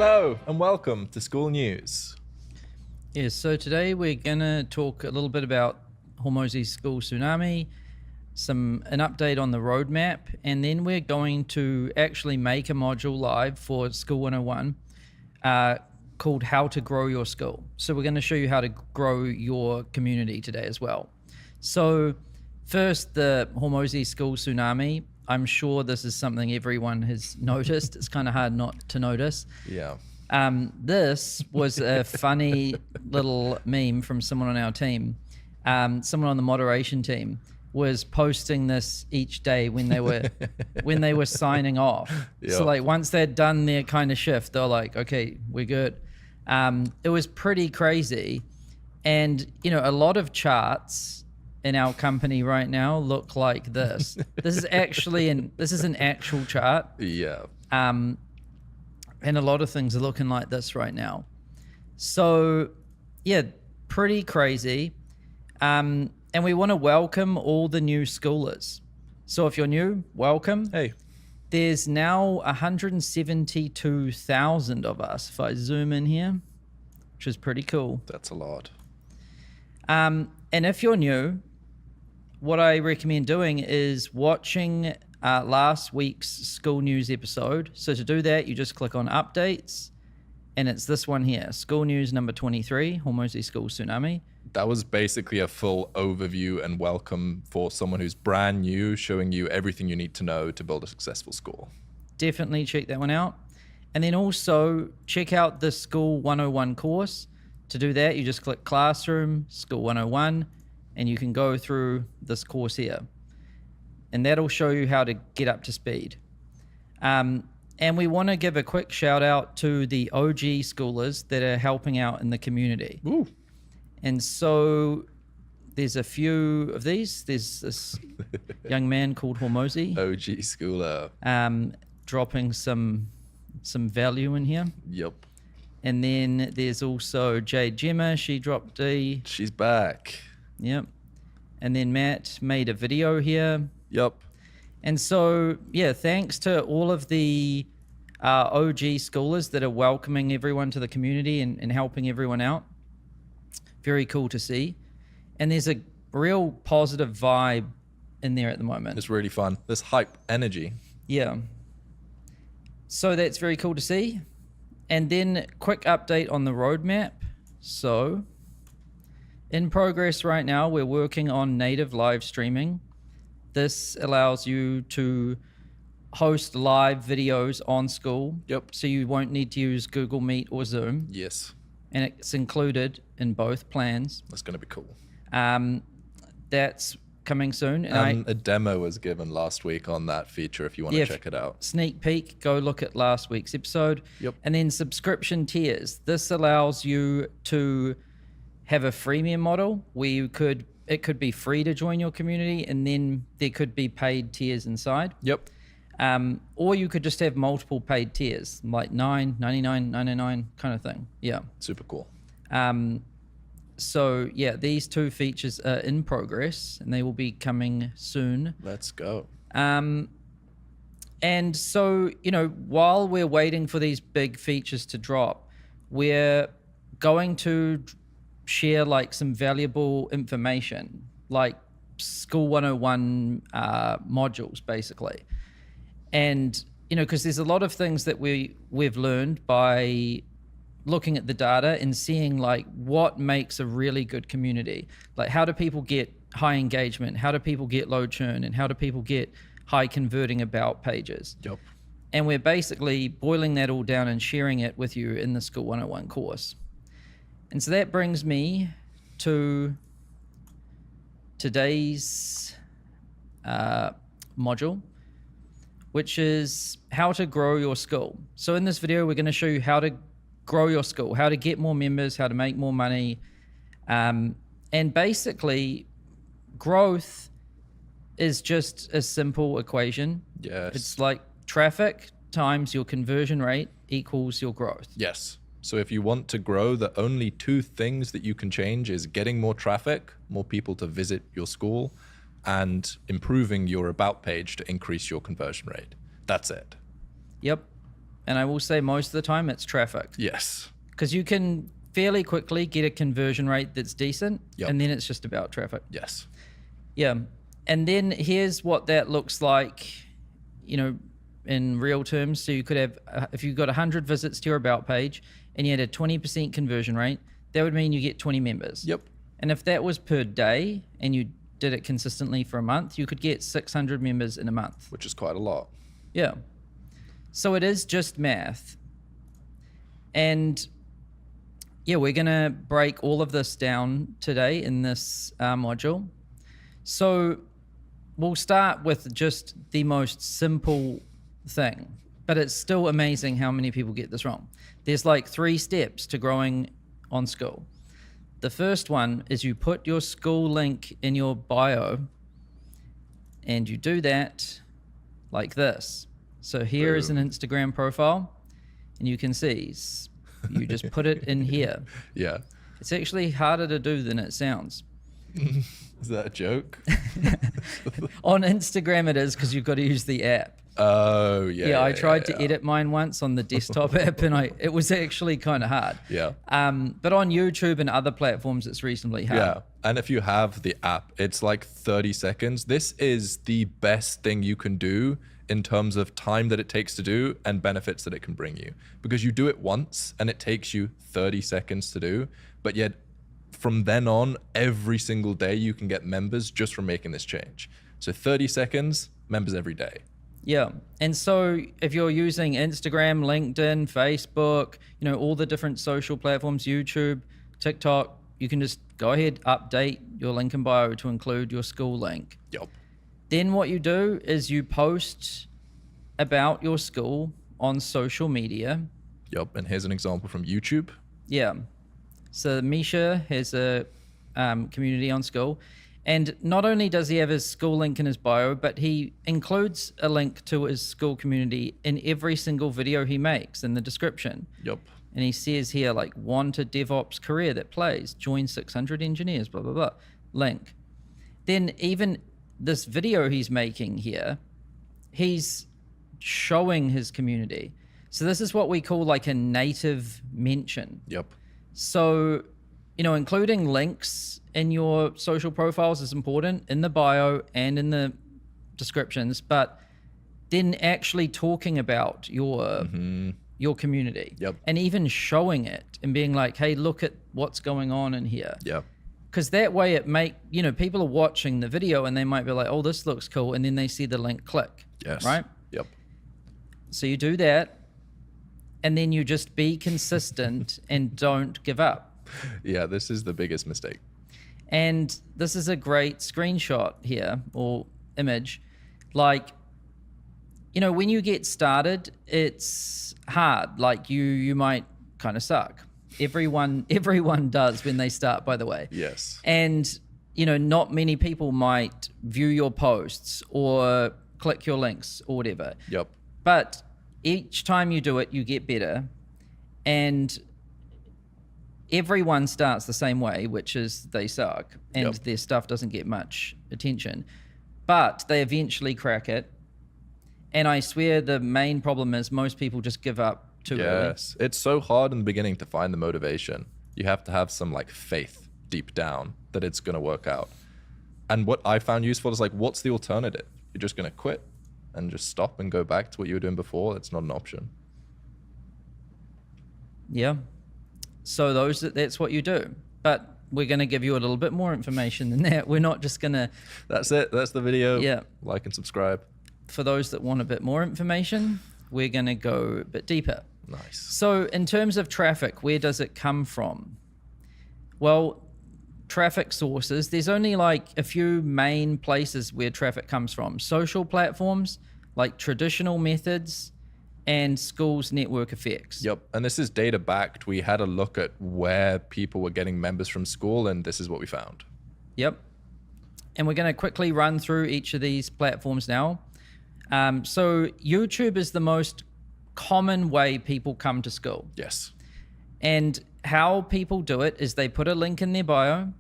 Hello and welcome to Skool News. Yes, so today we're going to talk a little bit about Hormozi's Skool Tsunami, an update on the roadmap, and then we're going to actually make a module live for Skool 101 called How to Grow Your Skool. So we're going to show you how to grow your community today as well. So first, the Hormozi Skool Tsunami. I'm sure this is something everyone has noticed. It's kind of hard not to notice. Yeah. This was a funny little meme from someone on our team. Someone on the moderation team was posting this each day when they were signing off. Yep. So like once they'd done their kind of shift, they're like, okay, we're good. It was pretty crazy. And you know, a lot of charts in our company right now look like this. This is an actual chart. Yeah. And a lot of things are looking like this right now. So yeah, pretty crazy. And we want to welcome all the new schoolers. So if you're new, welcome. Hey. There's now 172,000 of us. If I zoom in here, which is pretty cool. That's a lot. And if you're new, what I recommend doing is watching last week's Skool News episode. So to do that, you just click on updates, and it's this one here, Skool News number 23, Hormozi Skool Tsunami. That was basically a full overview and welcome for someone who's brand new, showing you everything you need to know to build a successful school. Definitely check that one out. And then also check out the Skool 101 course. To do that, you just click Classroom, Skool 101, and you can go through this course here. And that'll show you how to get up to speed. And we want to give a quick shout out to the OG schoolers that are helping out in the community. Ooh. And so there's a few of these. There's this young man called Hormozi. OG schooler. Dropping some value in here. Yep. And then there's also Jade Gemma. She dropped a... She's back. Yep. And then Matt made a video here. Yep. And so, yeah, thanks to all of the OG schoolers that are welcoming everyone to the community and helping everyone out. Very cool to see. And there's a real positive vibe in there at the moment. It's really fun. There's hype, energy. Yeah. So that's very cool to see. And then quick update on the roadmap. So in progress right now, we're working on native live streaming. This allows you to host live videos on Skool. Yep. So you won't need to use Google Meet or Zoom. Yes. And it's included in both plans. That's going to be cool. That's coming soon. And a demo was given last week on that feature if you want to check it out. Sneak peek, go look at last week's episode. Yep. And then subscription tiers. This allows you to have a freemium model where it could be free to join your community, and then there could be paid tiers inside. Yep. Or you could just have multiple paid tiers, like $9, $99, $99 kind of thing. Yeah. Super cool. So yeah, these two features are in progress and they will be coming soon. Let's go. And so, you know, while we're waiting for these big features to drop, we're going to share like some valuable information, like Skool 101 modules, basically. And, you know, because there's a lot of things that we've learned by looking at the data and seeing like what makes a really good community. Like how do people get high engagement? How do people get low churn? And how do people get high converting about pages? Yep. And we're basically boiling that all down and sharing it with you in the Skool 101 course. And so that brings me to today's module, which is how to grow your Skool. So in this video, we're going to show you how to grow your Skool, how to get more members, how to make more money. And basically, growth is just a simple equation. Yes. It's like traffic times your conversion rate equals your growth. Yes. So if you want to grow, the only two things that you can change is getting more traffic, more people to visit your school, and improving your about page to increase your conversion rate. That's it. Yep. And I will say most of the time it's traffic. Yes. Because you can fairly quickly get a conversion rate that's decent. Yep. And then it's just about traffic. Yes. Yeah. And then here's what that looks like, in real terms. So you could have, if you got 100 visits to your about page and you had a 20% conversion rate, that would mean you get 20 members. Yep. And if that was per day and you did it consistently for a month, you could get 600 members in a month. Which is quite a lot. Yeah. So it is just math. And yeah, we're going to break all of this down today in this module. So we'll start with just the most simple thing, but it's still amazing how many people get this wrong. There's like 3 steps to growing on Skool. The first one is you put your Skool link in your bio, and you do that like this. So here is an Instagram profile, and you can see you just put it in here. Yeah. It's actually harder to do than it sounds. Is that a joke? On Instagram it is, because you've got to use the app. Oh, yeah. Yeah, I tried to edit mine once on the desktop app, and it was actually kind of hard. Yeah. But on YouTube and other platforms, it's reasonably hard. Yeah. And if you have the app, it's like 30 seconds. This is the best thing you can do in terms of time that it takes to do and benefits that it can bring you. Because you do it once and it takes you 30 seconds to do, but yet from then on, every single day you can get members just from making this change. So 30 seconds, members every day. Yeah. And so if you're using Instagram, LinkedIn, Facebook, all the different social platforms, YouTube, TikTok, you can just go ahead, update your link in bio to include your Skool link. Yep. Then what you do is you post about your Skool on social media. Yep. And here's an example from YouTube. Yeah. So Misha has a community on Skool. And not only does he have his Skool link in his bio, but he includes a link to his Skool community in every single video he makes in the description. Yep. And he says here, like, want a DevOps career that plays, join 600 engineers, blah, blah, blah, link. Then even this video he's making here, he's showing his community. So this is what we call like a native mention. Yep. So, including links in your social profiles is important in the bio and in the descriptions, but then actually talking about your community. Yep. And even showing it and being like, hey, look at what's going on in here. Yep. Because that way people are watching the video and they might be like, oh, this looks cool. And then they see the link, click. Yes. Right? Yep. So you do that. And then you just be consistent and don't give up. Yeah, this is the biggest mistake. And this is a great screenshot here, or image. Like, when you get started, it's hard. Like you might kind of suck. Everyone does when they start, by the way. Yes. And, not many people might view your posts or click your links or whatever. Yep. But each time you do it, you get better. And everyone starts the same way, which is they suck and their stuff doesn't get much attention. But they eventually crack it. And I swear the main problem is most people just give up too early. Yes. It's so hard in the beginning to find the motivation. You have to have some faith deep down that it's going to work out. And what I found useful is what's the alternative? You're just going to quit and just stop and go back to what you were doing before. It's not an option. Yeah. So that's what you do. But we're going to give you a little bit more information than that. We're not just going to... That's it. That's the video. Yeah. Like and subscribe. For those that want a bit more information, we're going to go a bit deeper. Nice. So in terms of traffic, where does it come from? Well, traffic sources, there's only a few main places where traffic comes from. Social platforms, like traditional methods, and Skool's network effects. Yep. And this is data backed. We had a look at where people were getting members from Skool, and this is what we found. Yep. And we're going to quickly run through each of these platforms now. So YouTube is the most common way people come to Skool. Yes. And how people do it is they put a link in their bio,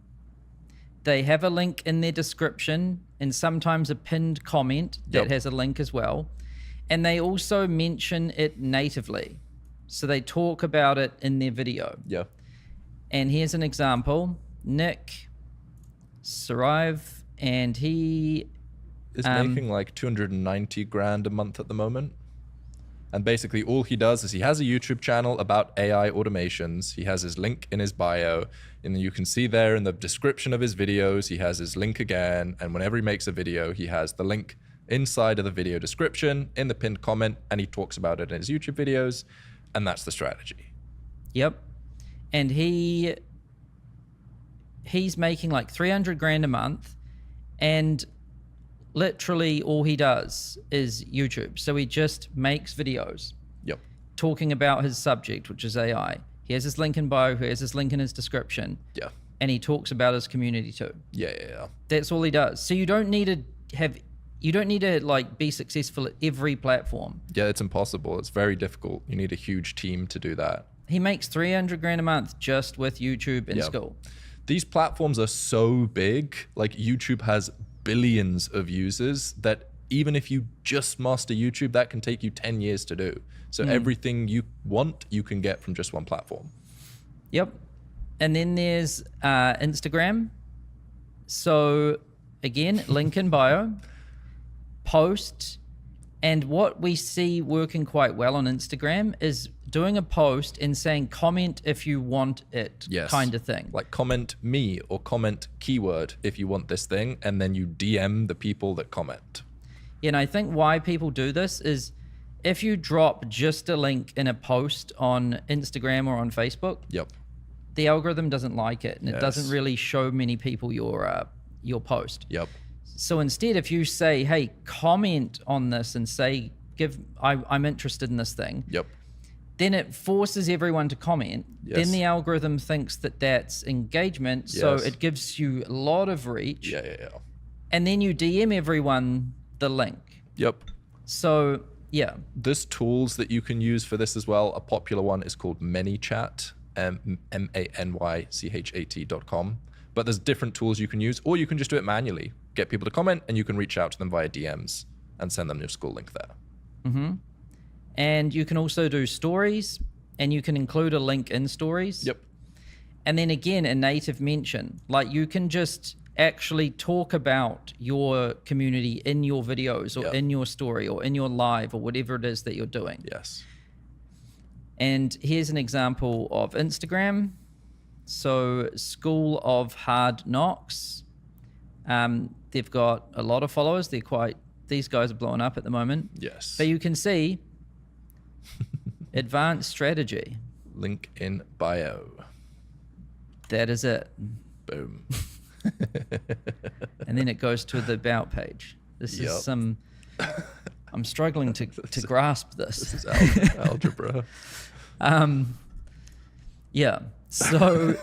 they have a link in their description, and sometimes a pinned comment that has a link as well. And they also mention it natively. So they talk about it in their video. Yeah. And here's an example. Nick Sarive, and he is making like 290 grand a month at the moment. And basically all he does is he has a YouTube channel about AI automations. He has his link in his bio, and you can see there in the description of his videos, he has his link again. And whenever he makes a video, he has the link inside of the video description in the pinned comment, and he talks about it in his YouTube videos. And that's the strategy. Yep. And he's making like 300 grand a month, and literally all he does is YouTube. So he just makes videos. Yep. Talking about his subject, which is AI. He has his link in bio, he has his link in his description. Yeah. And he talks about his community too. Yeah. That's all he does. So you don't need to like be successful at every platform. Yeah, it's impossible. It's very difficult. You need a huge team to do that. He makes 300 grand a month just with YouTube and Yeah. Skool. These platforms are so big, like YouTube has billions of users, that even if you just master YouTube, that can take you 10 years to do. So everything you want, you can get from just one platform. Yep. And then there's Instagram. So again, link in bio, post. And what we see working quite well on Instagram is doing a post and saying comment if you want it, Yes. kind of thing. Like comment me or comment keyword if you want this thing, and then you DM the people that comment. And I think why people do this is if you drop just a link in a post on Instagram or on Facebook, Yep. the algorithm doesn't like it, and it Yes. doesn't really show many people your post. Yep. So instead, if you say, hey, comment on this and say, I'm interested in this thing, Yep. then it forces everyone to comment. Yes. Then the algorithm thinks that that's engagement. So Yes. it gives you a lot of reach. Yeah. And then you DM everyone the link. Yep. So yeah. There's tools that you can use for this as well. A popular one is called ManyChat, ManyChat.com. But there's different tools you can use, or you can just do it manually. Get people to comment, and you can reach out to them via DMs and send them your Skool link there. Mm-hmm. And you can also do stories, and you can include a link in stories. Yep. And then again, a native mention. Like you can just actually talk about your community in your videos or Yep. in your story or in your live or whatever it is that you're doing. Yes. And here's an example of Instagram. So School of Hard Knocks. They've got a lot of followers. These guys are blowing up at the moment. Yes. But you can see advanced strategy. Link in bio. That is it. Boom. And then it goes to the about page. This Yep. is some, I'm struggling to grasp this. This is algebra. Yeah. So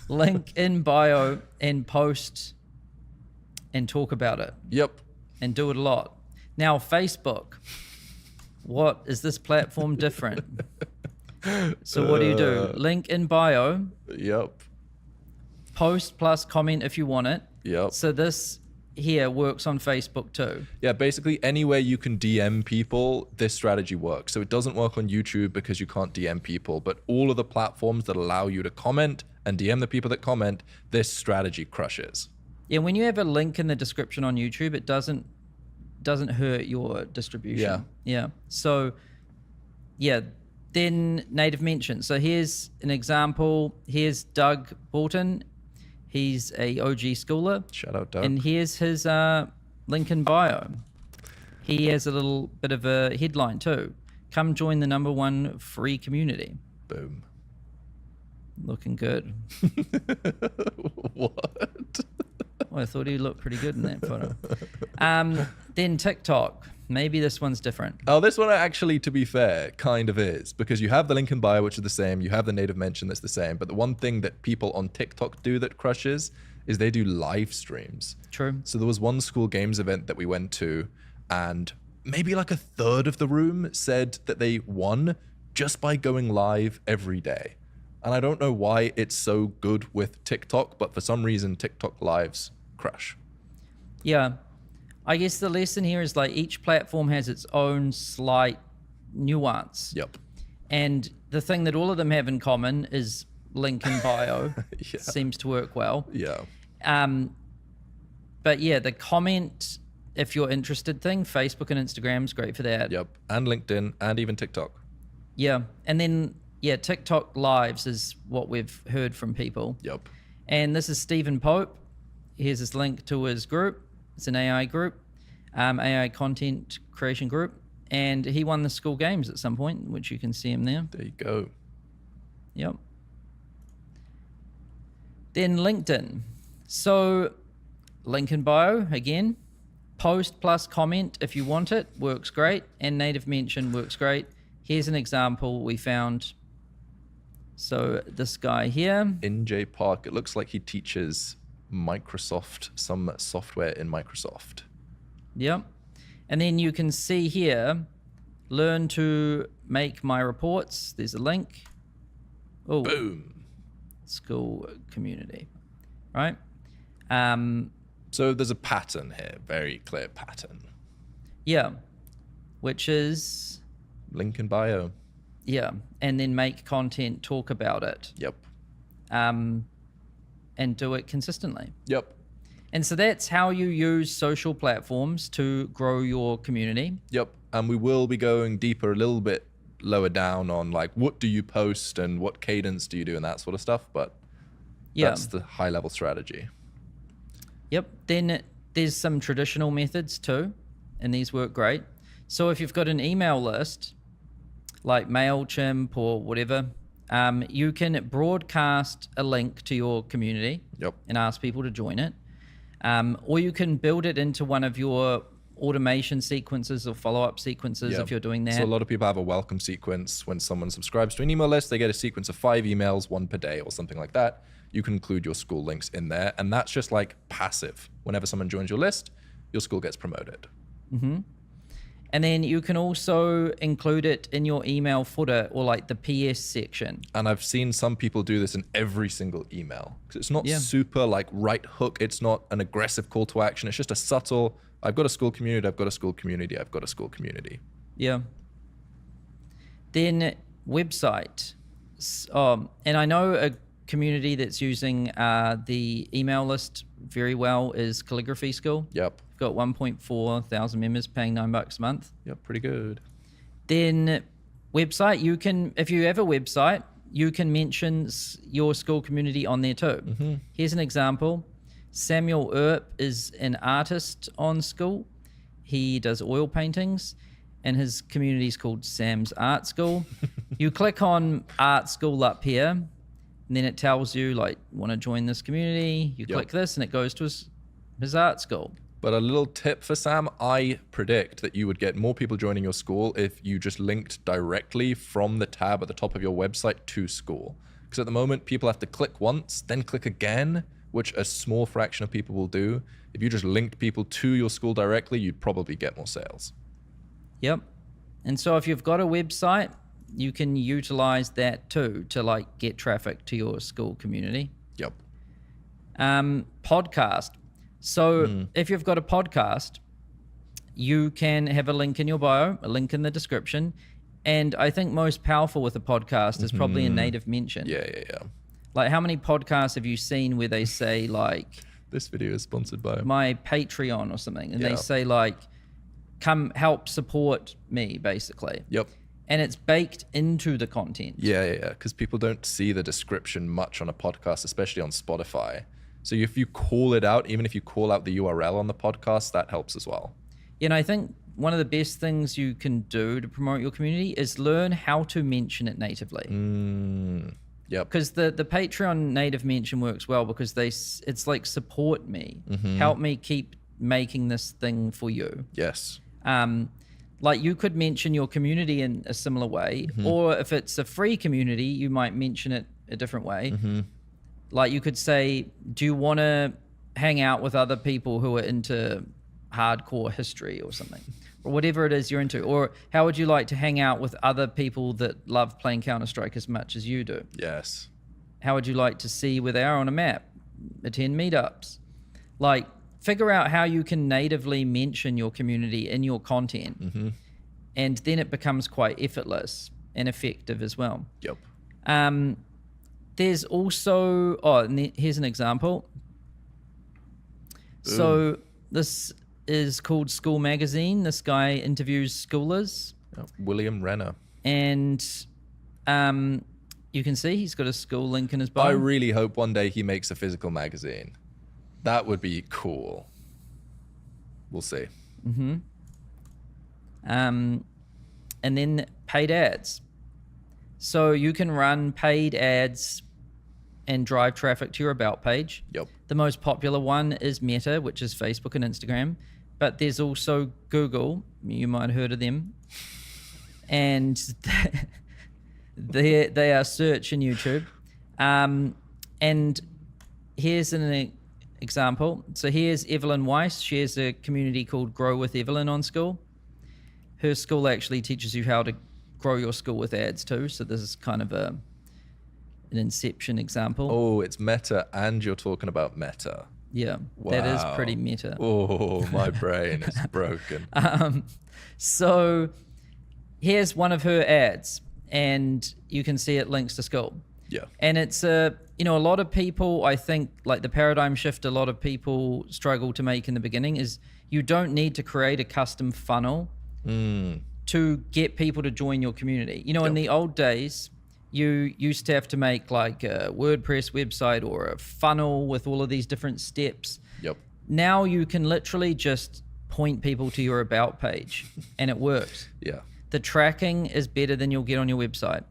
link in bio and post and talk about it Yep. and do it a lot. Now, Facebook, what is this platform different? So what do? Link in bio, Yep. post plus comment if you want it. Yep. So this here works on Facebook too. Yeah, basically anywhere you can DM people, this strategy works. So it doesn't work on YouTube because you can't DM people, but all of the platforms that allow you to comment and DM the people that comment, this strategy crushes. Yeah, when you have a link in the description on YouTube, it doesn't hurt your distribution. Yeah. So yeah, then native mention. So here's an example. Here's Doug Bolton. He's a OG schooler. Shout out, Doug. And here's his link in bio. He has a little bit of a headline too. Come join the #1 free community. Boom. Looking good. What? Well, I thought he looked pretty good in that photo. Then TikTok. Maybe this one's different. Oh, this one actually, to be fair, kind of is, because you have the link in bio, which is the same. You have the native mention that's the same. But the one thing that people on TikTok do that crushes is they do live streams. True. So there was one Skool Games event that we went to, and maybe like a third of the room said that they won just by going live every day. And I don't know why it's so good with TikTok, but for some reason, TikTok lives crush. Yeah. I guess the lesson here is like each platform has its own slight nuance. Yep. And the thing that all of them have in common is link in bio. Yeah. Seems to work well. Yeah. But yeah, the comment, if you're interested thing, Facebook and Instagram's great for that. Yep. And LinkedIn and even TikTok. Yeah. And then, yeah, TikTok lives is what we've heard from people. Yep. And this is Stephen Pope. Here's his link to his group. It's an AI group, AI content creation group. And he won the Skool games at some point, which you can see him there. There you go. Yep. Then LinkedIn. So link in bio, again. Post plus comment if you want it, works great. And native mention works great. Here's an example we found. So this guy here. NJ Park, it looks like he teaches Microsoft, some software in Microsoft. Yep. And then you can see here, learn to make my reports. There's a link. Oh, Boom. Skool community, right? So there's a pattern here, very clear pattern. Yeah, which is, Link in bio. yeah, and then make content, talk about it, Yep. and do it consistently. Yep. And so that's how you use social platforms to grow your community. Yep. And we will be going deeper, a little bit lower down on like, what do you post and what cadence do you do and that sort of stuff. But Yeah. that's the high level strategy. Yep. Then there's some traditional methods too, and these work great. So if you've got an email list, like MailChimp or whatever, you can broadcast a link to your community Yep. and ask people to join it. Or you can build it into one of your automation sequences or follow-up sequences if you're doing that. So a lot of people have a welcome sequence. When someone subscribes to an email list, they get a sequence of 5 emails, 1 per day or something like that. You can include your Skool links in there. And that's just like passive. Whenever someone joins your list, your Skool gets promoted. Mm-hmm. And then you can also include it in your email footer or like the PS section. And I've seen some people do this in every single email. Because it's not super like right hook. It's not an aggressive call to action. It's just a subtle, I've got a Skool community, I've got a Skool community, I've got a Skool community. Yeah. Then website. And I know a community that's using the email list very well is Calligraphy School. Yep. Got 1.4 thousand members paying $9 a month. Yep, pretty good. Then website, you can, if you have a website, you can mention your Skool community on there too. Mm-hmm. Here's an example. Samuel Earp is an artist on Skool. He does oil paintings and his community is called Sam's Art School. You click on Art School up here and then it tells you like, want to join this community? You click this and it goes to his art school. But a little tip for Sam, I predict that you would get more people joining your Skool if you just linked directly from the tab at the top of your website to Skool. Because at the moment, people have to click once, then click again, which a small fraction of people will do. If you just linked people to your Skool directly, you'd probably get more sales. Yep. And so if you've got a website, you can utilize that too to like get traffic to your Skool community. Yep. Podcast. So if you've got a podcast, you can have a link in your bio, a link in the description. And I think most powerful with a podcast is probably a native mention. Yeah. Like how many podcasts have you seen where they say like, this video is sponsored by my Patreon or something. And they say like, come help support me basically. Yep. And it's baked into the content. Yeah. Because people don't see the description much on a podcast, especially on Spotify. So if you call it out, even if you call out the URL on the podcast, that helps as well. Yeah, and I think one of the best things you can do to promote your community is learn how to mention it natively. Yep. Because the Patreon native mention works well because it's like support me, help me keep making this thing for you. Yes. Like you could mention your community in a similar way, or if it's a free community, you might mention it a different way. Like you could say, do you want to hang out with other people who are into hardcore history or something, or whatever it is you're into? Or how would you like to hang out with other people that love playing Counter-Strike as much as you do? Yes. How would you like to see where they are on a map? Attend meetups. Like figure out how you can natively mention your community in your content. Mm-hmm. And then it becomes quite effortless and effective as well. Yep. There's also, here's an example. So this is called Skool magazine. This guy interviews schoolers. William Renner. And you can see he's got a Skool link in his bio. I really hope one day he makes a physical magazine. That would be cool. We'll see. Mm-hmm. And then paid ads. So you can run paid ads and drive traffic to your about page. Yep. The most popular one is Meta, which is Facebook and Instagram. But there's also Google. You might have heard of them. And they are search and YouTube. And here's an example. So here's Evelyn Weiss. She has a community called Grow with Evelyn on Skool. Her school actually teaches you how to grow your school with ads too. So this is kind of an inception example. Oh, it's meta and you're talking about meta. Yeah, Wow. that is pretty meta. Oh, my brain is broken. So here's one of her ads, and you can see it links to Skool. Yeah. And it's a lot of people, I think, like the paradigm shift a lot of people struggle to make in the beginning is you don't need to create a custom funnel to get people to join your community. In the old days, you used to have to make like a WordPress website or a funnel with all of these different steps. Yep. Now you can literally just point people to your about page and it works. Yeah. The tracking is better than you'll get on your website.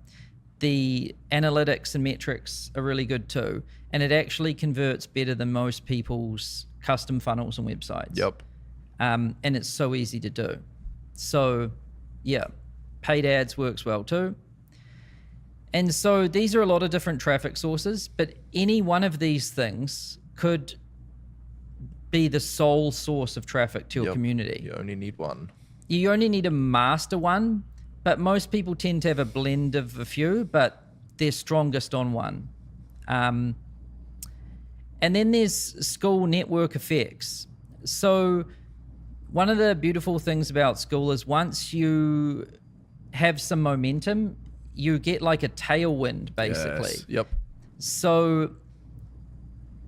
The analytics and metrics are really good too. And it actually converts better than most people's custom funnels and websites. Yep. And it's so easy to do. So yeah, paid ads works well too. And so these are a lot of different traffic sources, but any one of these things could be the sole source of traffic to your community. You only need one. You only need a master one, but most people tend to have a blend of a few, but they're strongest on one. And then there's Skool network effects. So one of the beautiful things about Skool is once you have some momentum, you get like a tailwind, basically. Yes. Yep. So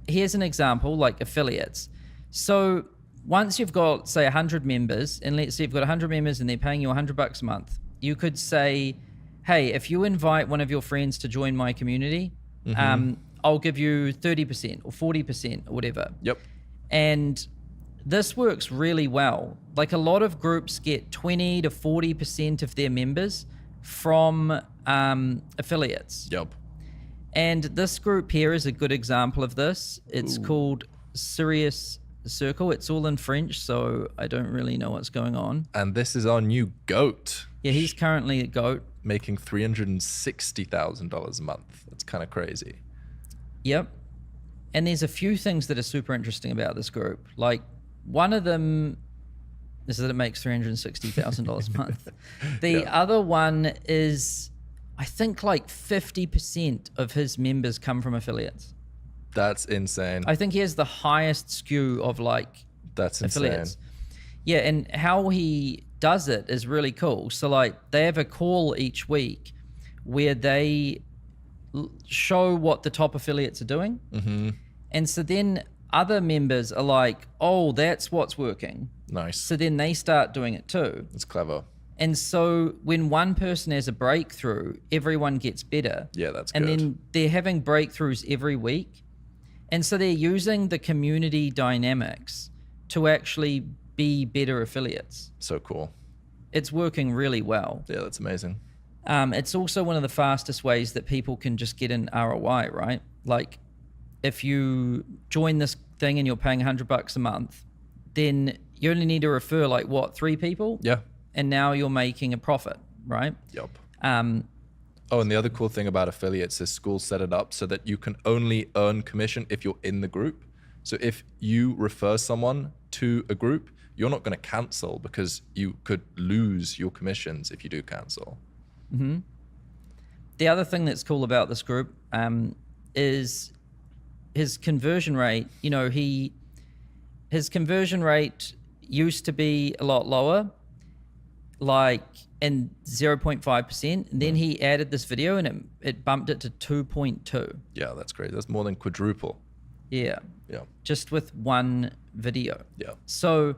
here's an example, like affiliates. So once you've got, say, 100 members, and let's say you've got 100 members and they're paying you $100 a month, you could say, hey, if you invite one of your friends to join my community, I'll give you 30% or 40% or whatever. Yep. And this works really well. Like a lot of groups get 20 to 40% of their members from affiliates. Yep. And this group here is a good example of this. It's called Sirius Circle. It's all in French, so I don't really know what's going on. And this is our new GOAT. Yeah, he's currently a GOAT. Making $360,000 a month. That's kind of crazy. Yep. And there's a few things that are super interesting about this group. Like one of them is that it makes $360,000 a month. The other one is, I think like 50% of his members come from affiliates. That's insane. I think he has the highest skew of like That's affiliates. insane. Yeah, and how he does it is really cool. So like they have a call each week where they show what the top affiliates are doing. Mm-hmm. And so then other members are like, oh, that's what's working. Nice. So then they start doing it too. That's clever. And so when one person has a breakthrough, everyone gets better. Yeah, that's and good. And then they're having breakthroughs every week. And so they're using the community dynamics to actually be better affiliates. So cool. It's working really well. Yeah, that's amazing. It's also one of the fastest ways that people can just get an ROI, right? Like if you join this thing and you're paying $100 a month, then you only need to refer like what, 3 people? Yeah. And now you're making a profit, right? Yep. Oh, and the other cool thing about affiliates is Skool set it up so that you can only earn commission if you're in the group. So if you refer someone to a group, you're not going to cancel because you could lose your commissions if you do cancel. Mm-hmm. The other thing that's cool about this group is his conversion rate. You know, his conversion rate used to be a lot lower, like in 0.5%. And then he added this video and it bumped it to 2.2. Yeah, that's great. That's more than quadruple. Yeah. Yeah. Just with one video. Yeah. So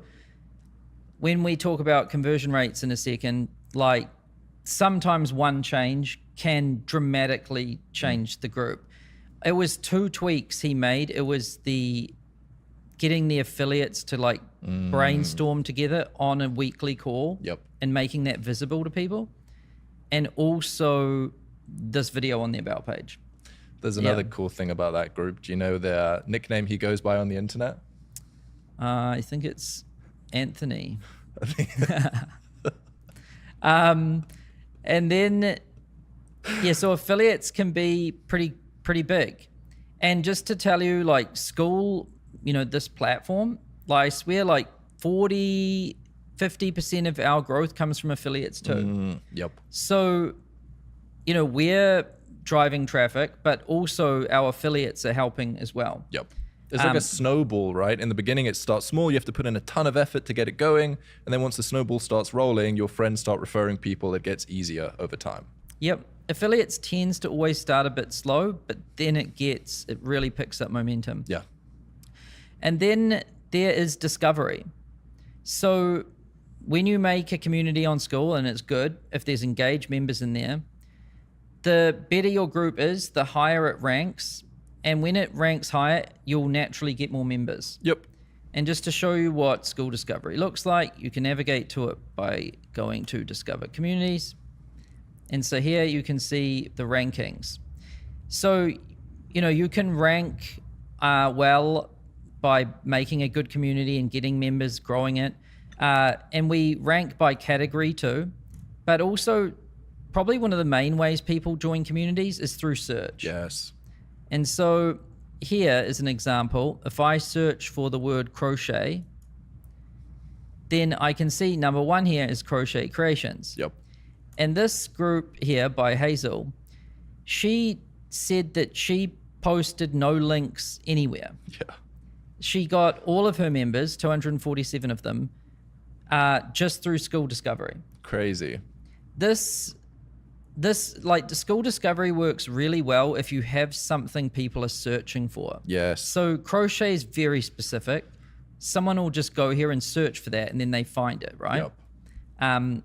when we talk about conversion rates in a second, like sometimes one change can dramatically change the group. It was 2 tweaks he made. It was getting the affiliates to like brainstorm together on a weekly call. Yep. And making that visible to people. And also this video on the About page. There's another cool thing about that group. Do you know the nickname he goes by on the internet? I think it's Anthony. And then, so affiliates can be pretty big. And just to tell you, like Skool, this platform, I swear like 50% of our growth comes from affiliates too. Yep. So, we're driving traffic, but also our affiliates are helping as well. Yep. It's like a snowball, right? In the beginning, it starts small. You have to put in a ton of effort to get it going. And then once the snowball starts rolling, your friends start referring people. It gets easier over time. Yep. Affiliates tends to always start a bit slow, but then it really picks up momentum. Yeah. And then there is discovery. So when you make a community on Skool, and it's good if there's engaged members in there, the better your group is, the higher it ranks. And when it ranks higher, you'll naturally get more members. Yep. And just to show you what Skool Discovery looks like, you can navigate to it by going to Discover Communities. And so here you can see the rankings. So, you can rank well by making a good community and getting members, growing it. And we rank by category too, but also probably one of the main ways people join communities is through search. Yes. And so here is an example. If I search for the word crochet, then I can see number 1 here is crochet creations. Yep. And this group here by Hazel, she said that she posted no links anywhere. Yeah. She got all of her members, 247 of them, just through Skool Discovery. Crazy. This like the Skool Discovery works really well if you have something people are searching for. Yes. So crochet is very specific. Someone will just go here and search for that and then they find it, right? Yep.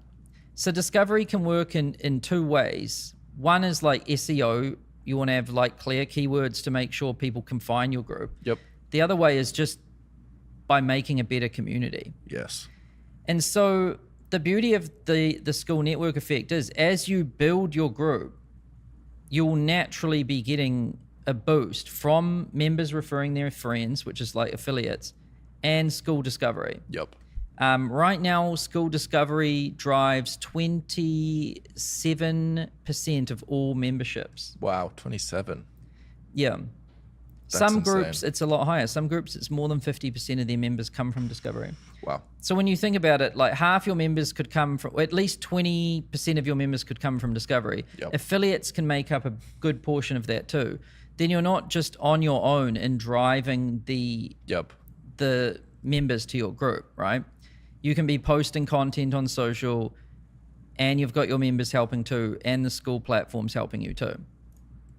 So discovery can work in 2 ways. One is like SEO. You want to have like clear keywords to make sure people can find your group. Yep. The other way is just by making a better community. Yes. And so the beauty of the Skool network effect is as you build your group, you'll naturally be getting a boost from members referring their friends, which is like affiliates, and Skool Discovery. Yep. Right now, Skool Discovery drives 27% of all memberships. Wow, 27. Yeah. That's Some groups, insane. it's a lot higher. Some groups, it's more than 50% of their members come from Discovery. Wow. So when you think about it, like half your members could come from, or at least 20% of your members could come from Discovery. Yep. Affiliates can make up a good portion of that too. Then you're not just on your own in driving the members to your group, right? You can be posting content on social and you've got your members helping too, and the Skool platform's helping you too.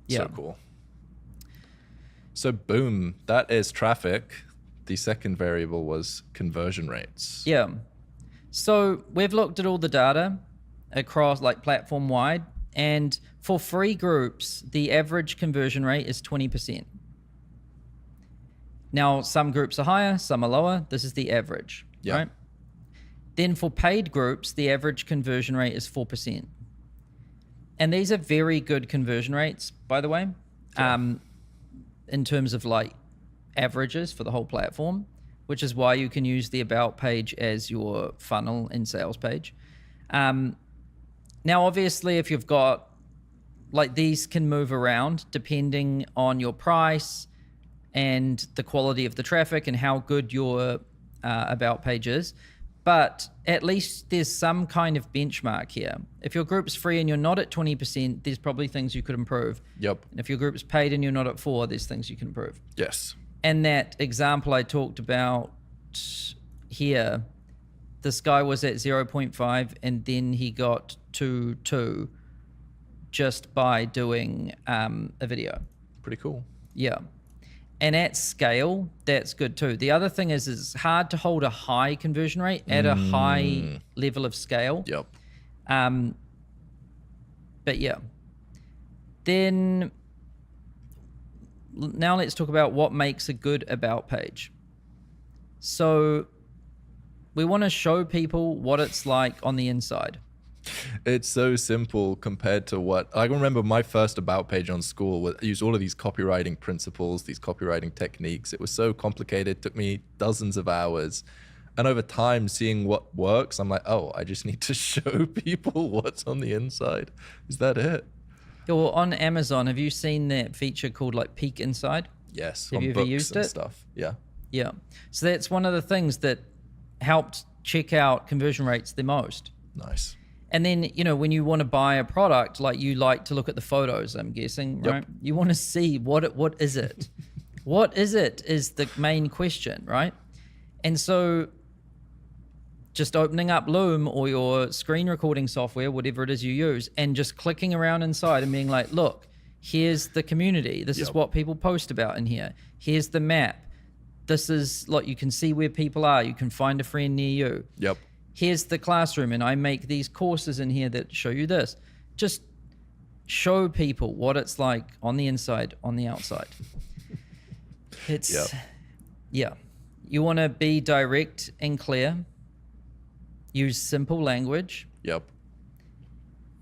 Yeah. So cool. So boom, that is traffic. The second variable was conversion rates. Yeah. So we've looked at all the data across like platform wide, and for free groups, the average conversion rate is 20%. Now, some groups are higher, some are lower. This is the average, right? Then for paid groups, the average conversion rate is 4%. And these are very good conversion rates, by the way, in terms of like averages for the whole platform, which is why you can use the About page as your funnel and sales page. Now, obviously, if you've got, like, these can move around depending on your price and the quality of the traffic and how good your About page is. But at least there's some kind of benchmark here. If your group's free and you're not at 20%, there's probably things you could improve. Yep. And if your group's paid and you're not at 4%, there's things you can improve. Yes. And that example I talked about here, this guy was at 0.5 and then he got to 2 just by doing a video. Pretty cool. Yeah. And at scale, that's good too. The other thing is it's hard to hold a high conversion rate at a high level of scale. Yep. But yeah. Then now let's talk about what makes a good about page. So we want to show people what it's like on the inside. It's so simple compared to what I remember. My first about page on Skool used all of these copywriting principles, these copywriting techniques. It was so complicated. It took me dozens of hours. And over time, seeing what works, I'm like, oh, I just need to show people what's on the inside. Is that it? Well, on Amazon, have you seen that feature called like Peek Inside? Yes. Have you ever used it? Stuff. Yeah. Yeah. So that's one of the things that helped check out conversion rates the most. Nice. And then, you know, when you want to buy a product, like you like to look at the photos, I'm guessing, right? Yep. You want to see what is it? What is it is the main question, right? And so just opening up Loom or your screen recording software, whatever it is you use, and just clicking around inside and being like, look, here's the community. This is what people post about in here. Here's the map. This is, like, you can see where people are. You can find a friend near you. Yep. Here's the classroom, and I make these courses in here that show you this. Just show people what it's like on the inside, on the outside. It's, yeah. You want to be direct and clear. Use simple language. Yep.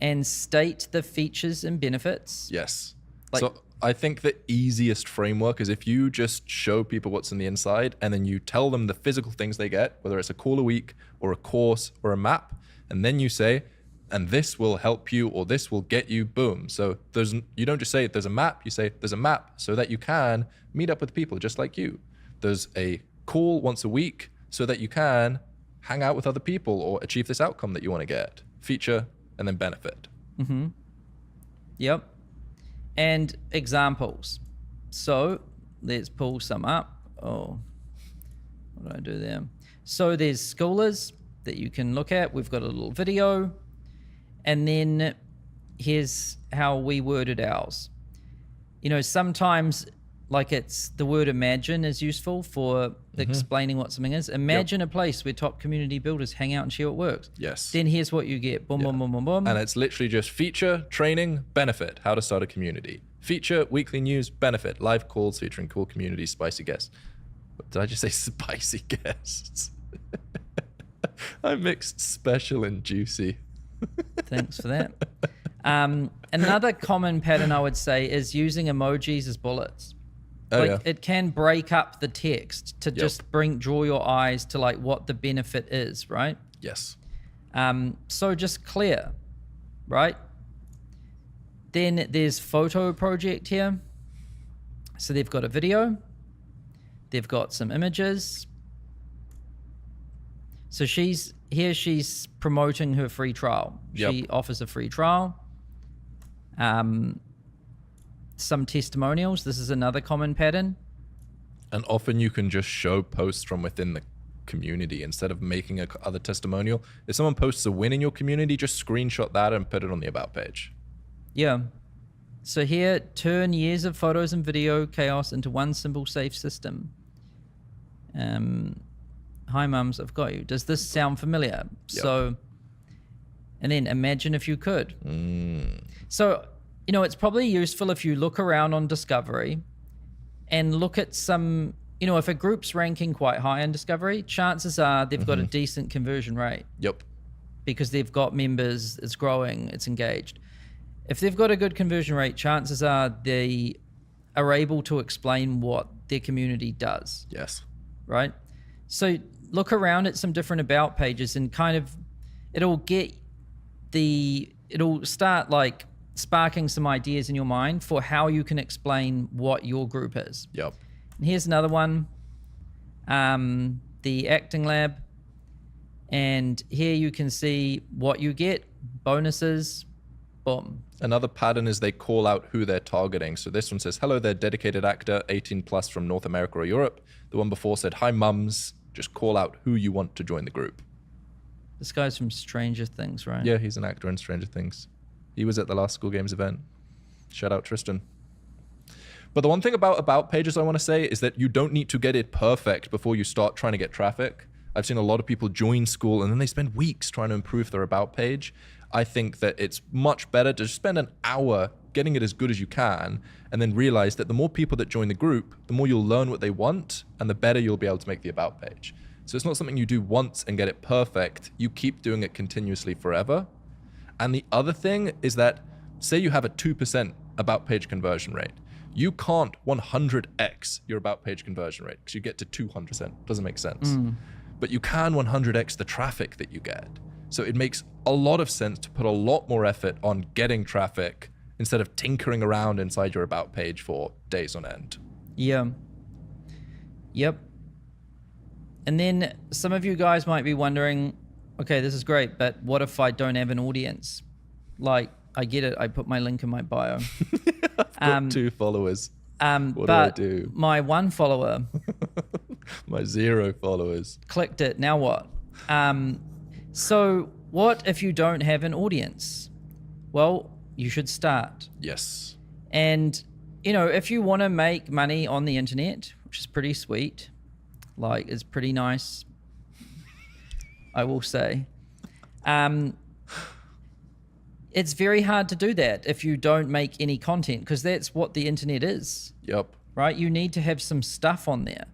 And state the features and benefits. Yes. Like, so I think the easiest framework is if you just show people what's on the inside and then you tell them the physical things they get, whether it's a call a week or a course or a map, and then you say, and this will help you or this will get you, boom. So you don't just say there's a map, you say there's a map so that you can meet up with people just like you. There's a call once a week so that you can hang out with other people or achieve this outcome that you want to get. Feature and then benefit. Mm-hmm. Yep. And examples. So let's pull some up. Oh, what did I do there? So there's schoolers that you can look at. We've got a little video. And then here's how we worded ours. You know, sometimes like it's the word imagine is useful for explaining what something is. Imagine a place where top community builders hang out and share what works. Yes. Then here's what you get. Boom, boom, boom, boom, boom. And it's literally just feature, training, benefit, how to start a community. Feature, weekly news, benefit, live calls featuring cool community, spicy guests. Did I just say spicy guests? I mixed special and juicy. Thanks for that. Another common pattern I would say is using emojis as bullets. It can break up the text to just draw your eyes to like what the benefit is, right? Yes. So just clear, right? Then there's photo project here. So they've got a video. They've got some images. So she's promoting her free trial. She offers a free trial. Some testimonials. This is another common pattern. And often you can just show posts from within the community instead of making other testimonial. If someone posts a win in your community, just screenshot that and put it on the about page. Yeah. So here, turn years of photos and video chaos into one simple, safe system. Hi, mums, I've got you. Does this sound familiar? Yep. So, and then imagine if you could. So, you know, it's probably useful if you look around on Discovery and look at some, you know, if a group's ranking quite high on Discovery, chances are they've got a decent conversion rate. Yep. Because they've got members, it's growing, it's engaged. If they've got a good conversion rate, chances are they are able to explain what their community does. Yes. Right? So look around at some different about pages and kind of, it'll start like sparking some ideas in your mind for how you can explain what your group is. Yep. And here's another one, the acting lab. And here you can see what you get, bonuses, boom. Another pattern is they call out who they're targeting. So this one says, hello there, dedicated actor, 18 plus from North America or Europe. The one before said, hi mums, Just call out who you want to join the group. This guy's from Stranger Things, right? Yeah, he's an actor in Stranger Things. He was at the last School Games event. Shout out Tristan. But the one thing about pages I want to say is that you don't need to get it perfect before you start trying to get traffic. I've seen a lot of people join Skool and then they spend weeks trying to improve their about page. I think that it's much better to just spend an hour getting it as good as you can and then realize that the more people that join the group, the more you'll learn what they want and the better you'll be able to make the about page. So it's not something you do once and get it perfect. You keep doing it continuously forever. And the other thing is that, say you have a 2% about page conversion rate. You can't 100x your about page conversion rate because you get to 200%. Doesn't make sense. But you can 100x the traffic that you get. So it makes a lot of sense to put a lot more effort on getting traffic instead of tinkering around inside your about page for days on end. Yeah. Yep. And then some of you guys might be wondering, okay, this is great, but what if I don't have an audience? Like, I get it. I put my link in my bio. I've got 2 followers. What but do I do? My 1 follower, My 0 followers. clicked it. Now what? So what if you don't have an audience? Well, you should start. Yes. And, you know, if you want to make money on the internet, which is pretty sweet, like it's pretty nice, I will say, it's very hard to do that if you don't make any content, because that's what the internet is. Yep. Right? You need to have some stuff on there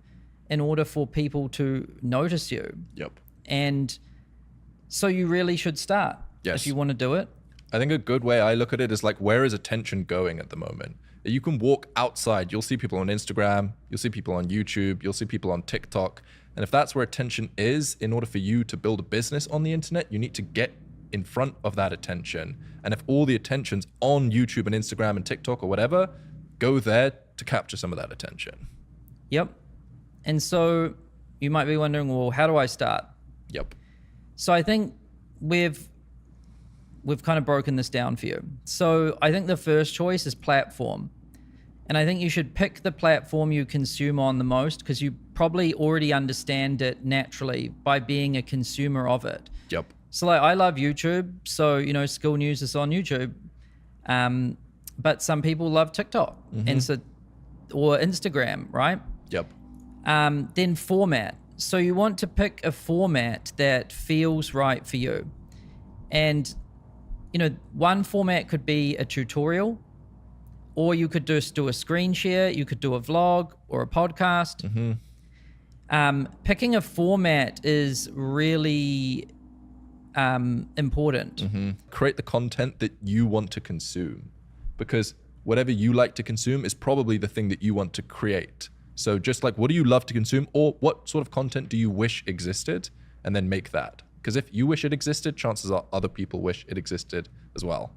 in order for people to notice you. Yep. And so you really should start if you want to do it. I think a good way I look at it is like, where is attention going at the moment? You can walk outside. You'll see people on Instagram. You'll see people on YouTube. You'll see people on TikTok. And if that's where attention is, in order for you to build a business on the internet, you need to get in front of that attention. And if all the attention's on YouTube and Instagram and TikTok or whatever, go there to capture some of that attention. Yep. And so you might be wondering, well, how do I start? Yep. So I think we've kind of broken this down for you. So I think the first choice is platform. And I think you should pick the platform you consume on the most, because you probably already understand it naturally by being a consumer of it. Yep. So like, I love YouTube. So, you know, Skool News is on YouTube. But some people love TikTok and so, or Instagram, right? Yep. Then format. So you want to pick a format that feels right for you. And, you know, one format could be a tutorial, or you could just do a screen share. You could do a vlog or a podcast. Picking a format is really important. Create the content that you want to consume, because whatever you like to consume is probably the thing that you want to create. So just like, what do you love to consume, or what sort of content do you wish existed, and then make that. Because if you wish it existed, chances are other people wish it existed as well.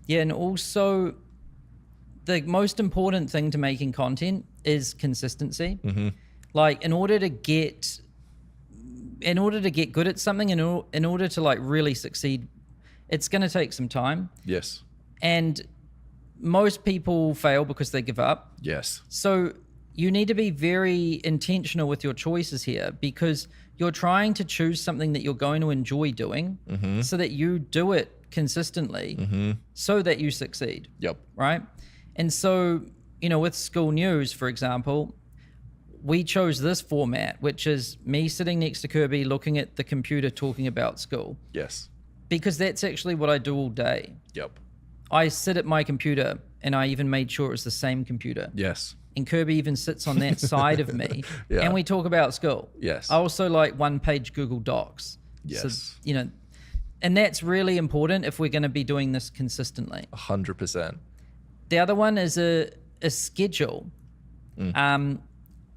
Yeah, and also the most important thing to making content is consistency. Like, in order to get good at something, in order to like really succeed, it's going to take some time. Yes. And most people fail because they give up. Yes. So you need to be very intentional with your choices here, because you're trying to choose something that you're going to enjoy doing so that you do it consistently so that you succeed. Yep. Right? And so, you know, with Skool News, for example, we chose this format, which is me sitting next to Kirby looking at the computer talking about Skool. Yes. Because that's actually what I do all day. Yep. I sit at my computer, and I even made sure it was the same computer. Yes. And Kirby even sits on that side of me. And we talk about Skool. Yes. I also like one-page Google Docs. Yes. So, you know, and that's really important if we're going to be doing this consistently. 100%. The other one is a schedule.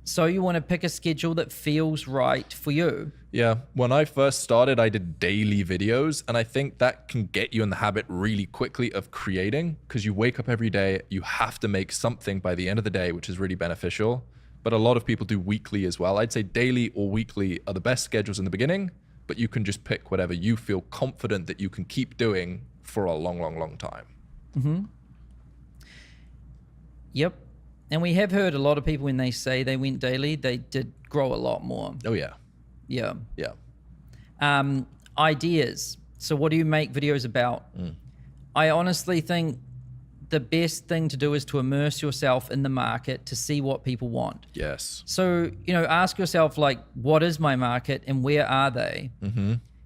So you want to pick a schedule that feels right for you. Yeah. When I first started, I did daily videos, and I think that can get you in the habit really quickly of creating, because you wake up every day, you have to make something by the end of the day, which is really beneficial. But a lot of people do weekly as well. I'd say daily or weekly are the best schedules in the beginning, but you can just pick whatever you feel confident that you can keep doing for a long, long, long time. Yep. And we have heard a lot of people when they say they went daily, they did grow a lot more. Oh, yeah. Yeah. Yeah. Ideas. So what do you make videos about? I honestly think the best thing to do is to immerse yourself in the market to see what people want. Yes. So, ask yourself, like, what is my market and where are they?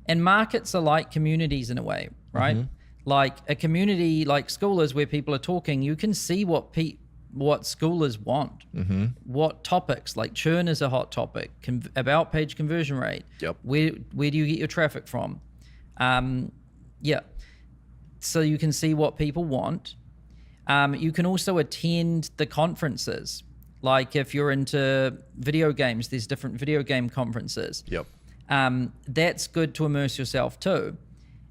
And markets are like communities in a way, right? Like a community like Skool is where people are talking. You can see what Skoolers want, what topics, like churn is a hot topic, about page conversion rate. Yep. Where do you get your traffic from? So you can see what people want. You can also attend the conferences. Like if you're into video games, there's different video game conferences. Yep. That's good to immerse yourself too.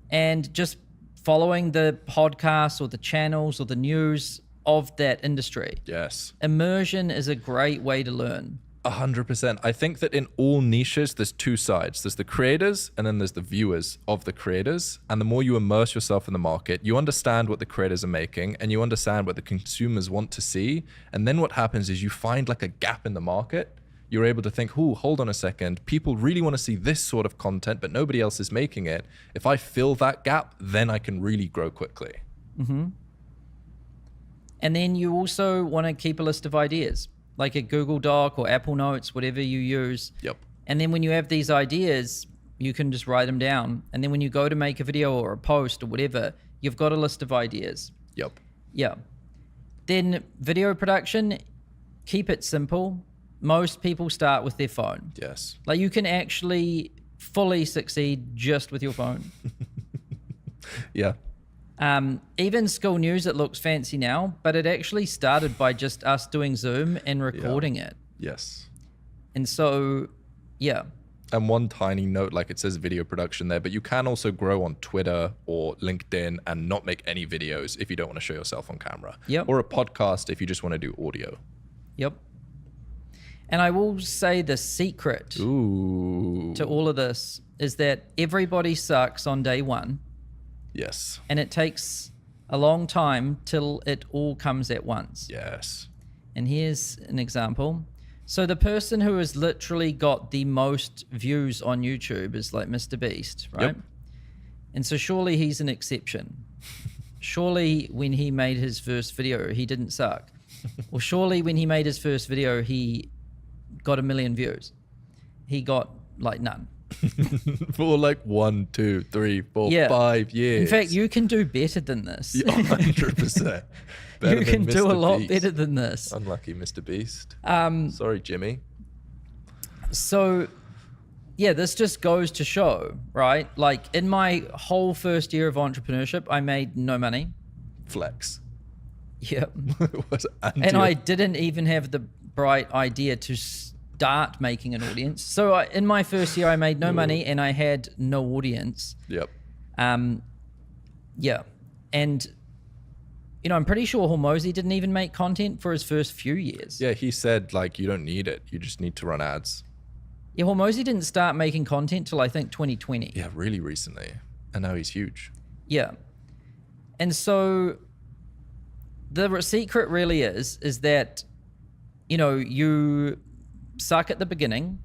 And just following the podcasts or the channels or the news of that industry. Yes. Immersion is a great way to learn. 100%. I think that in all niches, there's two sides. There's the creators and then there's the viewers of the creators. And the more you immerse yourself in the market, you understand what the creators are making and you understand what the consumers want to see. And then what happens is you find like a gap in the market. You're able to think, oh, hold on a second. People really want to see this sort of content, but nobody else is making it. If I fill that gap, then I can really grow quickly. And then you also want to keep a list of ideas, like a Google Doc or Apple Notes, whatever you use. Yep. And then when you have these ideas, you can just write them down. And then when you go to make a video or a post or whatever, you've got a list of ideas. Yep. Yeah. Then video production, keep it simple. Most people start with their phone. Yes. Like you can actually fully succeed just with your phone. Yeah. Even Skool News, it looks fancy now, but it actually started by just us doing Zoom and recording it. Yes. And so, yeah. And one tiny note, like it says video production there, but you can also grow on Twitter or LinkedIn and not make any videos if you don't want to show yourself on camera. Yep. Or a podcast if you just want to do audio. Yep. And I will say the secret to all of this is that everybody sucks on day one. Yes. And it takes a long time till it all comes at once. Yes. And here's an example. So the person who has literally got the most views on YouTube is like Mr. Beast, right? Yep. And so surely he's an exception. Surely when he made his first video, he didn't suck. Or surely when he made his first video, he got 1 million views. He got like none. For like 1, 2, 3, 4, 5 years. In fact, you can do better than this. 100%. You can do a lot better than this. Unlucky Mr. Beast. Sorry, Jimmy. So, yeah, this just goes to show, right? Like in my whole first year of entrepreneurship, I made no money. Flex. Yep. And I didn't even have the bright idea to start making an audience. So in my first year, I made no money and I had no audience. Yep. Yeah. And, I'm pretty sure Hormozy didn't even make content for his first few years. Yeah, he said, like, you don't need it. You just need to run ads. Yeah, Hormozy didn't start making content till I think 2020. Yeah, really recently. And now he's huge. Yeah. And so the secret really is that, you suck at the beginning,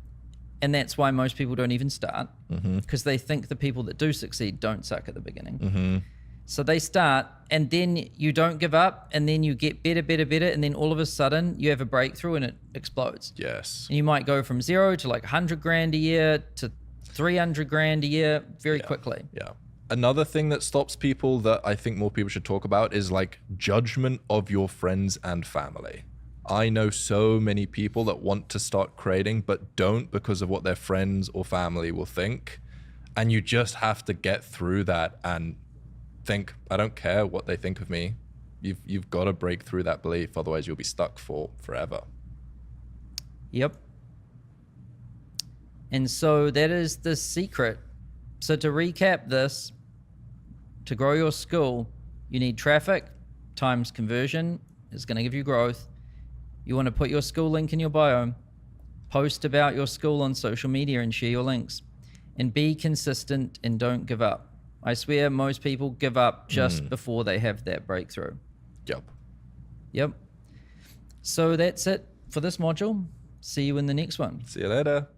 and that's why most people don't even start, because they think the people that do succeed don't suck at the beginning. So they start, and then you don't give up, and then you get better, and then all of a sudden you have a breakthrough and it explodes. Yes. And you might go from 0 to like 100 grand a year to 300 grand a year very quickly. Yeah. Another thing that stops people that I think more people should talk about is like judgment of your friends and family. I know so many people that want to start creating but don't because of what their friends or family will think. And you just have to get through that and think, I don't care what they think of me. You've got to break through that belief, otherwise you'll be stuck for forever. Yep. And so that is the secret. So to recap this, to grow your Skool, you need traffic times conversion is going to give you growth. You want to put your Skool link in your bio, post about your Skool on social media and share your links, and be consistent and don't give up. I swear most people give up just before they have that breakthrough. Yep. Yep. So that's it for this module. See you in the next one. See you later.